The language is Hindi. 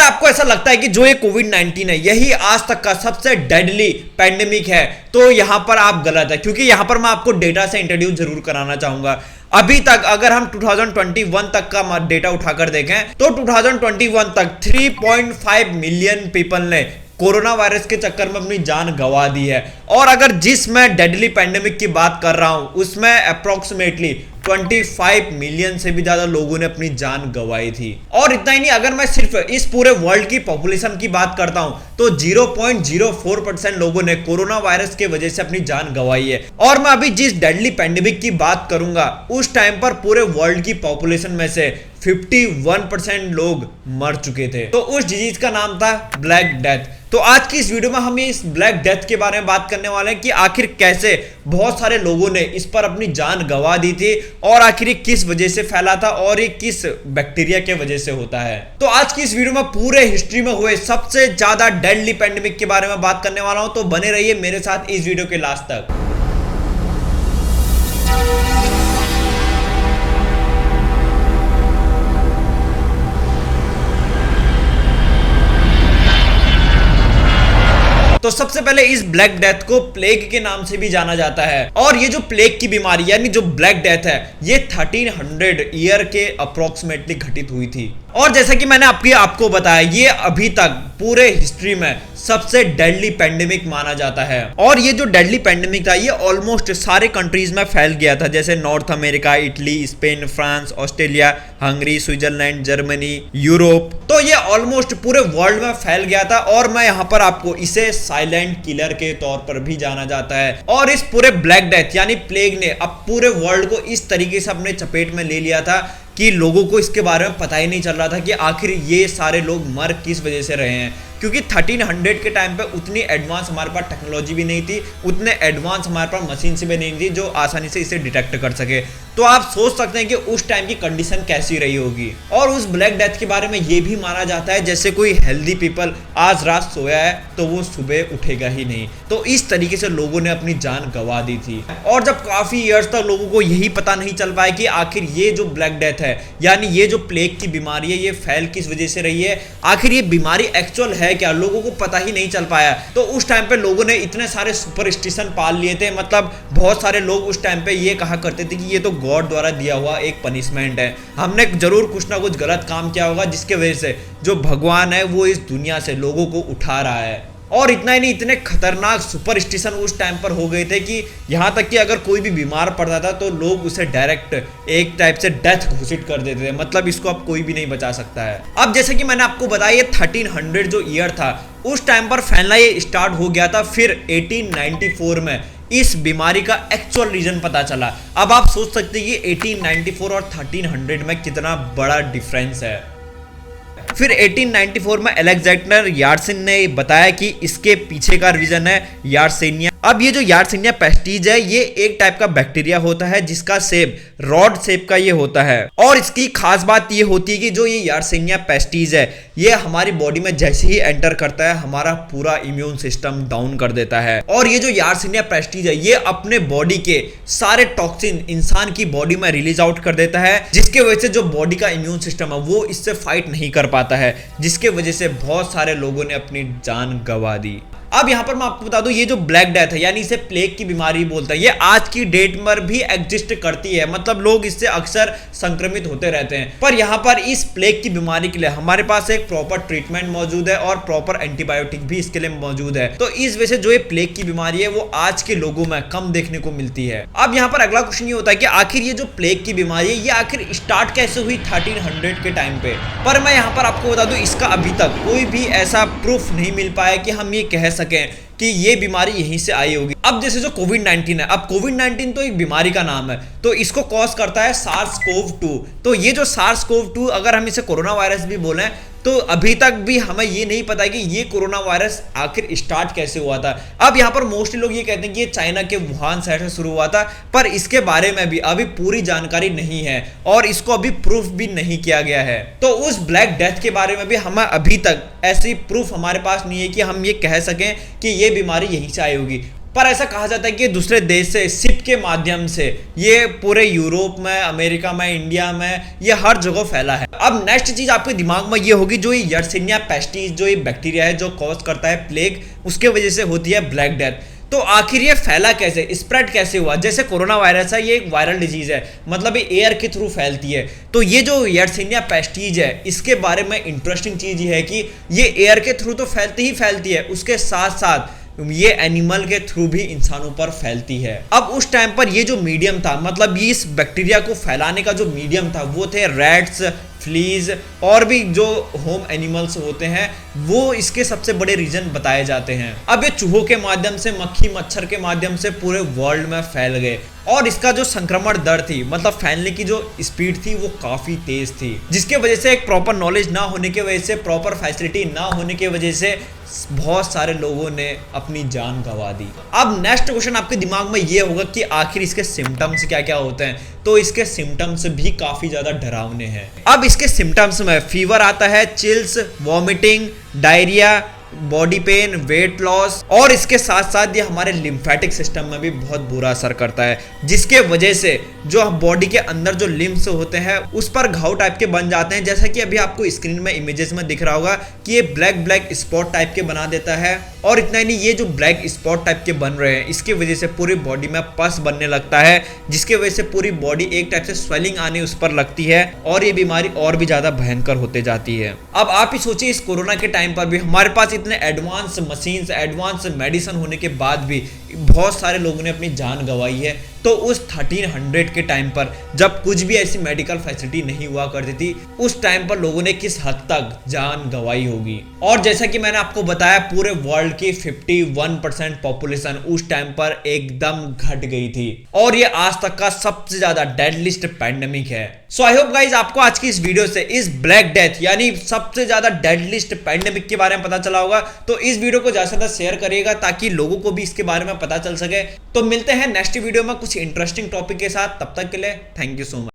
आपको ऐसा लगता है कि जो ये कोविड-19 है यही आज तक का सबसे डेडली पैंडेमिक है, तो यहां पर आप गलत है, क्योंकि यहां पर मैं आपको डेटा से इंट्रोड्यूस जरूर कराना चाहूंगा। अभी तक अगर हम 2021 तक का डेटा उठाकर देखें तो 2021 तक 3.5 मिलियन पीपल ने कोरोना वायरस के चक्कर में अपनी जान गंवा दी है। और अगर जिस मैं डेडली पैंडेमिक की बात कर रहा हूं उसमें अप्रोक्सीमेटली 25 मिलियन से भी ज्यादा लोगों ने अपनी जान गंवाई थी। और इतना ही नहीं, अगर मैं सिर्फ इस पूरे वर्ल्ड की पॉपुलेशन की बात करता हूं तो 0.04% लोगों ने कोरोना वायरस के वजह से अपनी जान गंवाई है। और मैं अभी जिस डेडली पैंडेमिक की बात करूंगा उस टाइम पर पूरे वर्ल्ड की पॉपुलेशन में से 51% लोग मर चुके थे। तो उस डिजीज का नाम था ब्लैक डेथ। तो आज की इस वीडियो में हम इस ब्लैक डेथ के बारे में बात करने वाले हैं कि आखिर कैसे बहुत सारे लोगों ने इस पर अपनी जान गंवा दी थी और आखिर किस वजह से फैला था और ये किस बैक्टीरिया के वजह से होता है। तो आज की इस वीडियो में पूरे हिस्ट्री में हुए सबसे ज्यादा डेडली पैंडेमिक के बारे में बात करने वाला हूं, तो बने रहिए मेरे साथ इस वीडियो के लास्ट तक। तो सबसे पहले इस ब्लैक डेथ को प्लेग के नाम से भी जाना जाता है। और ये जो प्लेग की बीमारी यानी जो ब्लैक डेथ है ये 1300 ईयर के अप्रोक्सीमेटली घटित हुई थी। और जैसा कि मैंने आपको बताया ये अभी तक पूरे हिस्ट्री में सबसे डेडली पैंडेमिक माना जाता है। और ये जो डेडली पैंडेमिक था ये ऑलमोस्ट सारे कंट्रीज में फैल गया था, जैसे north America, Italy, Spain, France, Australia, Hungary, Switzerland, Germany, Europe. तो ये ऑलमोस्ट पूरे वर्ल्ड में फैल गया था। और मैं यहाँ पर आपको इसे साइलेंट किलर के तौर पर भी जाना जाता है। और इस पूरे ब्लैक डेथ यानी प्लेग ने अब पूरे वर्ल्ड को इस तरीके से अपने चपेट में ले लिया था कि लोगों को इसके बारे में पता ही नहीं चल रहा था कि आखिर ये सारे लोग मर किस वजह से रहे हैं। क्योंकि 1300 के टाइम पे उतनी एडवांस हमारे पास टेक्नोलॉजी भी नहीं थी, उतने एडवांस हमारे पास मशीन से भी नहीं थी जो आसानी से इसे डिटेक्ट कर सके। तो आप सोच सकते हैं कि उस टाइम की कंडीशन कैसी रही होगी। और उस ब्लैक डेथ के बारे में ये भी माना जाता है जैसे कोई हेल्दी पीपल आज रात सोया है तो वो सुबह उठेगा ही नहीं। तो इस तरीके से लोगों ने अपनी जान गंवा दी थी। और जब काफी ईयर्स तक लोगों को यही पता नहीं चल पाया कि आखिर ये जो ब्लैक डेथ है यानी ये जो प्लेग की बीमारी है ये फैल किस वजह से रही है, आखिर ये बीमारी एक्चुअल है क्या, लोगों को पता ही नहीं चल पाया। तो उस टाइम पे लोगों ने इतने सारे सुपरस्टिशन पाल लिए थे, मतलब बहुत सारे लोग उस टाइम पे ये कहा करते थे कि ये तो गॉड द्वारा दिया हुआ एक पनिशमेंट है, हमने जरूर कुछ ना कुछ गलत काम किया होगा जिसके वजह से जो भगवान है वो इस दुनिया से लोगों को उठा रहा है। और इतना ही नहीं, इतने खतरनाक सुपरस्टिशन उस टाइम पर हो गए थे कि यहाँ तक कि अगर कोई भी बीमार पड़ता था तो लोग उसे डायरेक्ट एक टाइप से डेथ घोषित कर देते थे, मतलब इसको अब कोई भी नहीं बचा सकता है। अब जैसे कि मैंने आपको बताया ये 1300 जो ईयर था उस टाइम पर फैलना ये स्टार्ट हो गया था। फिर 1894 में इस बीमारी का एक्चुअल रीजन पता चला। अब आप सोच सकते हैं कि 1894 और 1300 में कितना बड़ा डिफरेंस है। फिर 1894 में अलेक्जेंडर यार्सिन ने बताया कि इसके पीछे का रीजन है यार्सिनिया। अब ये जो यार्सिनिया पेस्टिज है ये एक टाइप का बैक्टीरिया होता है जिसका शेप रॉड शेप का ये होता है। और इसकी खास बात ये होती है कि जो ये यार्सिनिया पेस्टिज है ये हमारी बॉडी में जैसे ही एंटर करता है हमारा पूरा इम्यून सिस्टम डाउन कर देता है। और ये जो यार्सिनिया पेस्टिज है ये अपने बॉडी के सारे टॉक्सिन इंसान की बॉडी में रिलीज आउट कर देता है, जिसके वजह से जो बॉडी का इम्यून सिस्टम है वो इससे फाइट नहीं कर पाता है, जिसके वजह से बहुत सारे लोगों ने अपनी जान गंवा दी। अब यहाँ पर मैं आपको बता दूं ये जो ब्लैक डेथ है यानी इसे प्लेग की बीमारी बोलते हैं, ये आज की डेट में भी एग्जिस्ट करती है, मतलब लोग इससे अक्सर संक्रमित होते रहते हैं। पर यहाँ पर इस प्लेग की बीमारी के लिए हमारे पास एक प्रॉपर ट्रीटमेंट मौजूद है और प्रॉपर एंटीबायोटिक भी इसके लिए मौजूद है। तो इस वजह से जो ये प्लेग की बीमारी है वो आज के लोगों में कम देखने को मिलती है। अब यहाँ पर अगला क्वेश्चन ये होता है कि आखिर ये जो प्लेग की बीमारी है ये आखिर स्टार्ट कैसे हुई 1300 के टाइम पे। पर मैं यहाँ पर आपको बता दूं इसका अभी तक कोई भी ऐसा प्रूफ नहीं मिल पाया कि हम ये कह सकें कि ये बीमारी यहीं से आई होगी। अब जैसे जो कोविड-19 है, अब कोविड-19 तो एक बीमारी का नाम है, तो इसको कॉज करता है SARS-CoV-2। तो ये जो SARS-CoV-2 अगर हम इसे कोरोना वायरस भी बोलें तो अभी तक भी हमें ये नहीं पता कि ये कोरोना वायरस आखिर स्टार्ट कैसे हुआ था। अब यहाँ पर मोस्टली लोग ये कहते हैं कि ये चाइना के वुहान शहर से शुरू हुआ था, पर इसके बारे में भी अभी पूरी जानकारी नहीं है और इसको अभी प्रूफ भी नहीं किया गया है। तो उस ब्लैक डेथ के बारे में भी हमें अभी तक ऐसी प्रूफ हमारे पास नहीं है कि हम ये कह सकें कि ये बीमारी यहीं से आई होगी। पर ऐसा कहा जाता है कि दूसरे देश से शिप के माध्यम से ये पूरे यूरोप में, अमेरिका में, इंडिया में, ये हर जगह फैला है। अब नेक्स्ट चीज आपके दिमाग में ये होगी, जो ये यर्सिनिया पेस्टिस जो ये बैक्टीरिया है जो कॉज करता है प्लेग, उसके वजह से होती है ब्लैक डेथ। तो आखिर ये फैला कैसे, स्प्रेड कैसे हुआ? जैसे कोरोना वायरस है, ये एक वायरल डिजीज है, मतलब ये एयर के थ्रू फैलती है। तो ये जो यर्सिनिया पेस्टिस है, इसके बारे में इंटरेस्टिंग चीज ये है कि ये एयर के थ्रू तो फैलती ही फैलती है, उसके साथ साथ ये एनिमल के थ्रू भी इंसानों पर फैलती है। अब उस टाइम पर ये जो मीडियम था, मतलब ये इस बैक्टीरिया को फैलाने का जो मीडियम था, वो थे रैट्स, फ्लीज और भी जो होम एनिमल्स होते हैं, वो इसके सबसे बड़े रीजन बताए जाते हैं। अब ये चूहों के माध्यम से, मक्खी मच्छर के माध्यम से पूरे वर्ल्ड में फैल गए और इसका जो संक्रमण दर थी, मतलब फैलने की जो स्पीड थी, वो काफी तेज थी, जिसके वजह से एक प्रॉपर नॉलेज ना होने की वजह से, प्रॉपर फैसिलिटी ना होने की वजह से बहुत सारे लोगों ने अपनी जान गंवा दी। अब नेक्स्ट क्वेश्चन आपके दिमाग में ये होगा कि आखिर इसके सिम्टम्स क्या क्या होते हैं? तो इसके सिम्टम्स भी काफी ज्यादा डरावने हैं। अब इसके सिम्टम्स में फीवर आता है, chills, vomiting, diarrhoea, body pain, weight loss और इसके साथ साथ ये हमारे लिम्फेटिक सिस्टम में भी बहुत बुरा असर करता है, जिसके वजह से जो बॉडी के अंदर जो लिम्फ्स होते हैं उस पर घाव टाइप के बन जाते हैं, जैसा कि अभी आपको स्क्रीन में इमेजेस में दिख रहा होगा कि ये ब्लैक ब्लैक स्पॉट टाइप के बना देता है। और इतना ही नहीं, ये जो ब्लैक स्पॉट टाइप के बन रहे हैं, इसकी वजह से पूरी बॉडी में पस बनने लगता है, जिसके वजह से पूरी बॉडी एक टाइप से स्वेलिंग आने उस पर लगती है और ये बीमारी और भी ज्यादा भयंकर होते जाती है। अब आप ही सोचिए, इस कोरोना के टाइम पर भी हमारे पास इतने एडवांस मशीन्स, एडवांस मेडिसिन होने के बाद भी बहुत सारे लोगों ने अपनी जान गंवाई है। तो उस 1300 के टाइम पर, जब कुछ भी ऐसी मेडिकल फैसिलिटी नहीं हुआ करती थी, उस टाइम पर लोगों ने किस हद तक जान गंवाई होगी। और जैसा कि मैंने आपको बताया, पूरे वर्ल्ड की 51% पॉपुलेशन उस टाइम पर एकदम घट गई थी और ये आज तक का सबसे ज्यादा डेडलिस्ट पैंडेमिक है। सो आई होप गाइज आपको आज की इस वीडियो से इस ब्लैक डेथ यानी सबसे ज्यादा डेडलिस्ट पैंडेमिक के बारे में पता चला होगा। तो इस वीडियो को ज्यादा से ज्यादा शेयर करिएगा ताकि लोगों को भी इसके बारे में पता चल सके। तो मिलते हैं नेक्स्ट वीडियो में कुछ इंटरेस्टिंग टॉपिक के साथ, तब तक के लिए थैंक यू सो मच।